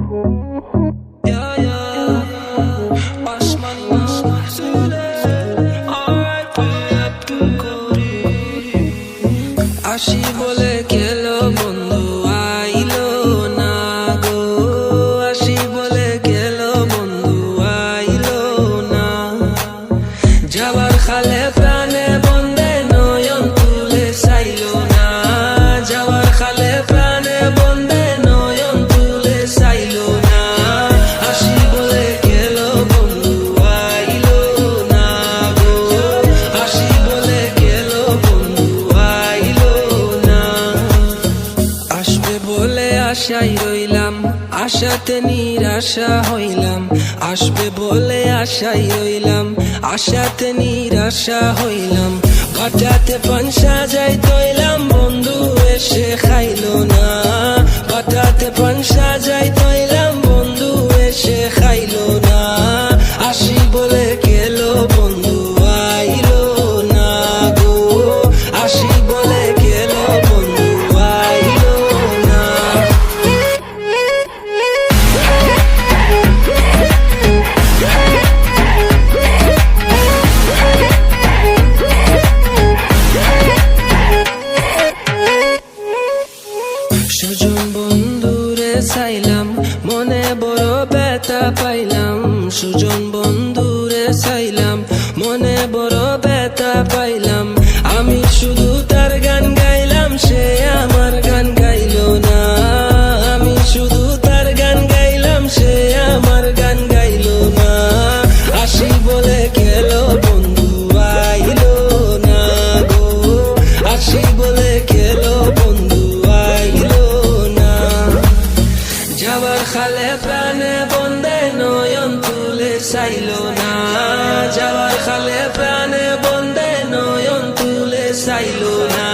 আসি বলে গেলো বন্ধু আইলো না গো, আসি বলে গেলো বন্ধু আইলো না। যাবার খালে প্রাণে বন্দে নয়ন তুলে চাইলো না, যাবার খালে প্রাণে বন্দে নয়ন তুলে চাইলো না। আসি বলে গেলো বন্ধু আইলো না গো, আসি বলে গেলো বন্ধু আইলো না। আসবে বলে আশায় রইলাম, আশাতে নিরাশা হইলাম। আসবে বলে আশায় রইলাম, আশাতে নিরাশা হইলাম। বাটাতে পানসা যাই তৈলাম, বন্ধু এসে খাইলো না। বাটাতে পানসা যাই তৈলাম, বন্ধু এসে খাইলো না। আসি বলে গেলো বন্ধু আইলো না গো, আসি বলে গেলো বন্ধু আইলো না। সুজন বন্ধুরে চাইলাম, মনে বড় ব্যথা পাইলাম। সুজন বন্ধুরে চাইলাম, মনে বড় ব্যথা পাইলাম। আমি শুধু তার গান গাইলাম, সে আমার গান গাইলো না। আমি শুধু তার গান গাইলাম, সে আমার গান গাইলো না। আসি বলে গেলো বন্ধু আইলো না গো, আসি বলে গেলো বন্ধু আইলো না। যাবার খালে প্রাণে বন্দে নয়ন তুলে চাইলো না, যাবার খালে প্রাণে বন্দে নয়ন তুলে চাইলো না।